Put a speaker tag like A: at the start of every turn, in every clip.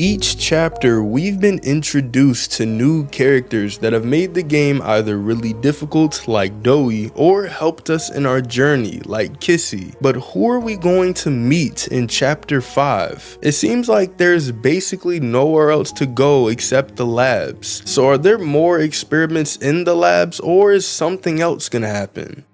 A: Each chapter, we've been introduced to new characters that have made the game either really difficult, like Doey, or helped us in our journey, like Kissy. But who are we going to meet in chapter 5? It seems like there's basically nowhere else to go except the labs. So are there more experiments in the labs, or is something else gonna happen?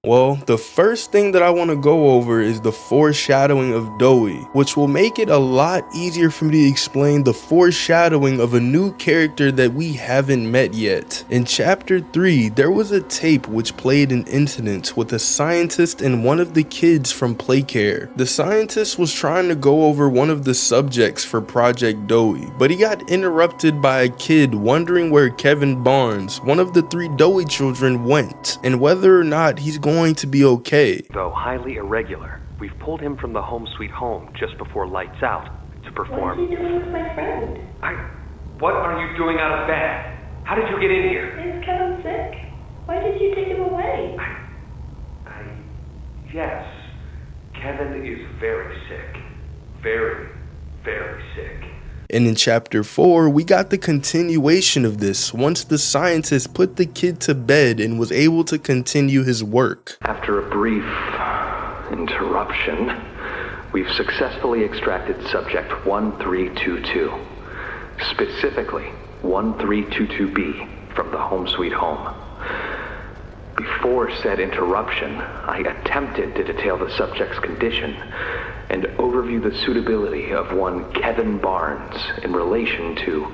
A: Well, the first thing that I want to go over is the foreshadowing of Doey, which will make it a lot easier for me to explain the foreshadowing of a new character that we haven't met yet. In chapter 3, there was a tape which played an incident with a scientist and one of the kids from Playcare. The scientist was trying to go over one of the subjects for Project Doey, but he got interrupted by a kid wondering where Kevin Barnes, one of the 3 Doey children, went, and whether or not he's going to be okay.
B: Though highly irregular, we've pulled him from the home sweet home just before lights out to perform.
C: What is he doing with my friend?
B: What are you doing out of bed? How did you get in here?
C: Is Kevin sick? Why did you take him away?
B: Yes. Kevin is very sick. Very, very sick.
A: And in chapter 4, we got the continuation of this once the scientist put the kid to bed and was able to continue his work.
D: After a brief interruption, we've successfully extracted subject 1322, specifically 1322B from the home sweet home. Before said interruption, I attempted to detail the subject's condition and overview the suitability of one Kevin Barnes in relation to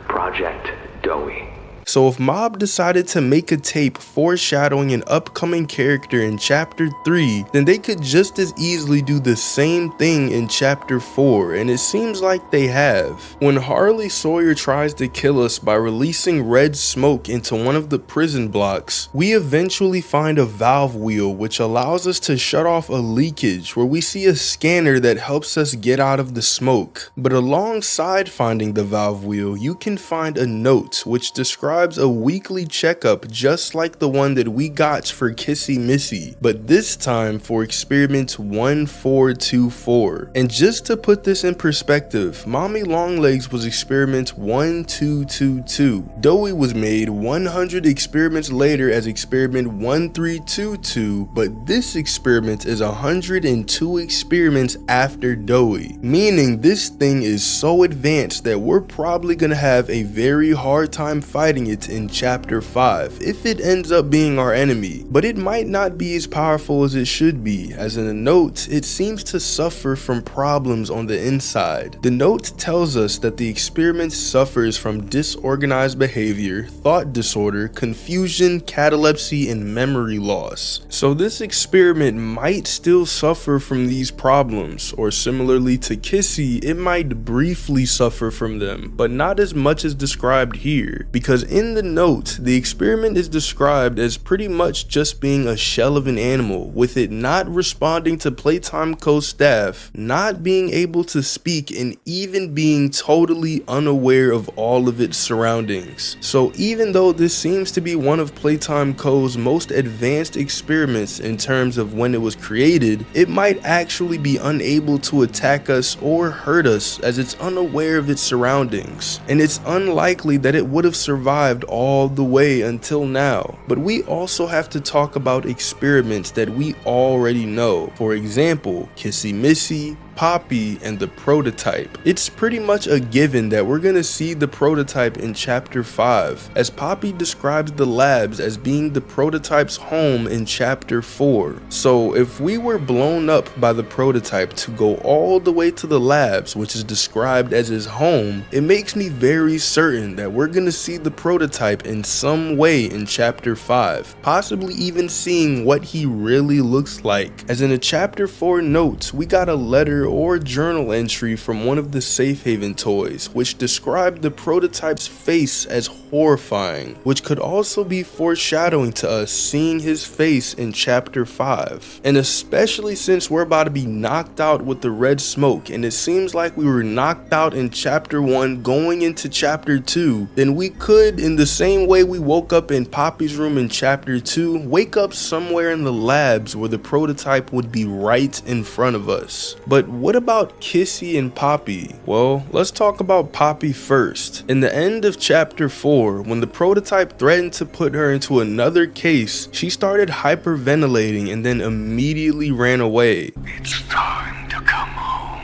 D: Project Doey.
A: So if Mob decided to make a tape foreshadowing an upcoming character in chapter 3, then they could just as easily do the same thing in chapter 4, and it seems like they have. When Harley Sawyer tries to kill us by releasing red smoke into one of the prison blocks, we eventually find a valve wheel which allows us to shut off a leakage where we see a scanner that helps us get out of the smoke. But alongside finding the valve wheel, you can find a note which describes a weekly checkup just like the one that we got for Kissy Missy, but this time for experiment 1424. And just to put this in perspective, Mommy Longlegs was experiment 1222. Doey was made 100 experiments later as experiment 1322, but this experiment is 102 experiments after Doey, meaning this thing is so advanced that we're probably gonna have a very hard time fighting it in chapter 5 if it ends up being our enemy, but it might not be as powerful as it should be, as in the note, it seems to suffer from problems on the inside. The note tells us that the experiment suffers from disorganized behavior, thought disorder, confusion, catalepsy, and memory loss. So this experiment might still suffer from these problems, or similarly to Kissy, it might briefly suffer from them, but not as much as described here, because in the note, the experiment is described as pretty much just being a shell of an animal, with it not responding to Playtime co-staff, not being able to speak, and even being totally unaware of all of its surroundings. So even though this seems to be one of Playtime Co.'s most advanced experiments in terms of when it was created, it might actually be unable to attack us or hurt us as it's unaware of its surroundings, and it's unlikely that it would have survived all the way until now. But we also have to talk about experiments that we already know. For example, Kissy Missy, Poppy, and the prototype. It's pretty much a given that we're gonna see the prototype in chapter 5, as Poppy describes the labs as being the prototype's home in chapter 4. So if we were blown up by the prototype to go all the way to the labs, which is described as his home, it makes me very certain that we're gonna see the prototype in some way in chapter 5, possibly even seeing what he really looks like. As in a chapter 4 note, we got a letter or journal entry from one of the Safe Haven toys, which described the prototype's face as horrifying, which could also be foreshadowing to us seeing his face in chapter 5. And especially since we're about to be knocked out with the red smoke, and it seems like we were knocked out in chapter 1 going into chapter 2, then we could, in the same way we woke up in Poppy's room in chapter 2, wake up somewhere in the labs where the prototype would be right in front of us. But what about Kissy and Poppy? Well, let's talk about Poppy first. In the end of chapter 4, when the prototype threatened to put her into another case, she started hyperventilating and then immediately ran away.
E: It's time to come home.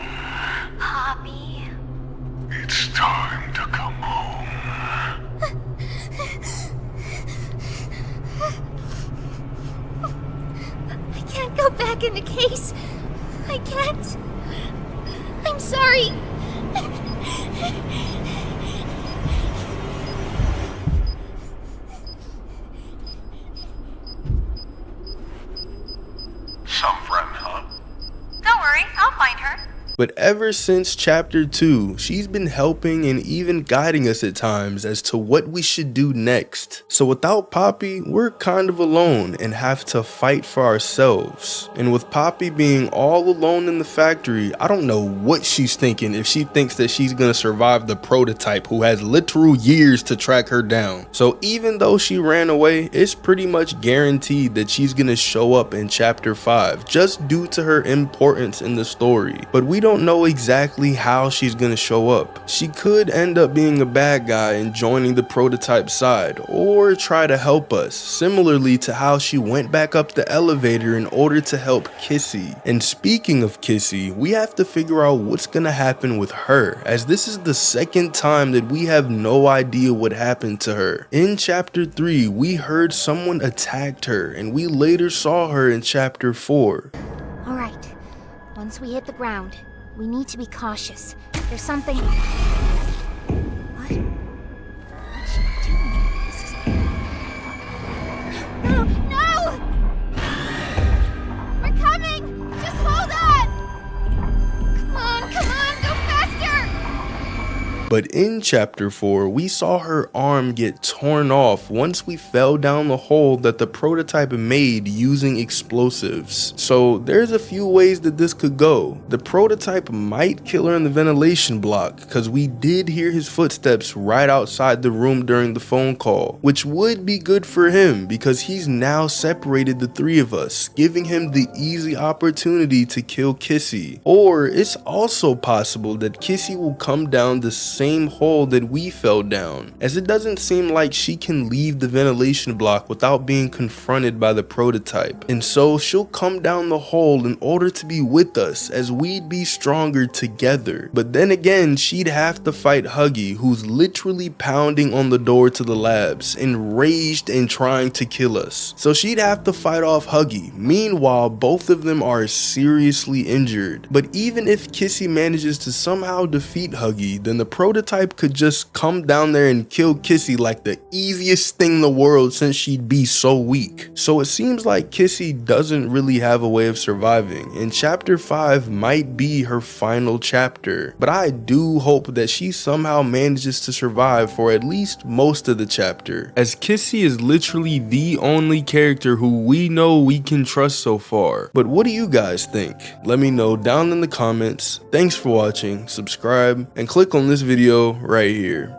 F: Poppy.
E: It's time to come home.
F: I can't go back in the case. I can't. I'm sorry.
E: Some friend, huh?
F: Don't worry, I'll find her.
A: But ever since chapter 2, she's been helping and even guiding us at times as to what we should do next. So without Poppy, we're kind of alone and have to fight for ourselves. And with Poppy being all alone in the factory, I don't know what she's thinking if she thinks that she's gonna survive the prototype who has literal years to track her down. So even though she ran away, it's pretty much guaranteed that she's gonna show up in chapter 5 just due to her importance in the story. But we don't know exactly how she's gonna show up. She could end up being a bad guy and joining the prototype side, or try to help us, similarly to how she went back up the elevator in order to help Kissy. And speaking of Kissy, we have to figure out what's gonna happen with her, as this is the second time that we have no idea what happened to her. In chapter 3, we heard someone attacked her, and we later saw her in chapter 4.
F: All right. Once we hit the ground, we need to be cautious. There's something... What? What's she doing? This is... No! No! We're coming! Just hold on! Come on, go faster!
A: But in chapter 4, we saw her arm get torn off once we fell down the hole that the prototype made using explosives. So there's a few ways that this could go. The prototype might kill her in the ventilation block, because we did hear his footsteps right outside the room during the phone call, which would be good for him because he's now separated the three of us, giving him the easy opportunity to kill Kissy. Or it's also possible that Kissy will come down the same hole that we fell down, as it doesn't seem like she can leave the ventilation block without being confronted by the prototype, and so she'll come down the hole in order to be with us, as we'd be stronger together. But then again, she'd have to fight Huggy, who's literally pounding on the door to the labs, enraged and trying to kill us. So she'd have to fight off Huggy. Meanwhile, both of them are seriously injured. But even if Kissy manages to somehow defeat Huggy, then the prototype could just come down there and kill Kissy like the easiest thing in the world, since she'd be so weak. So it seems like Kissy doesn't really have a way of surviving, and chapter 5 might be her final chapter. But I do hope that she somehow manages to survive for at least most of the chapter, as Kissy is literally the only character who we know we can trust so far. But what do you guys think? Let me know down in the comments. Thanks for watching, subscribe, and click on this video right here.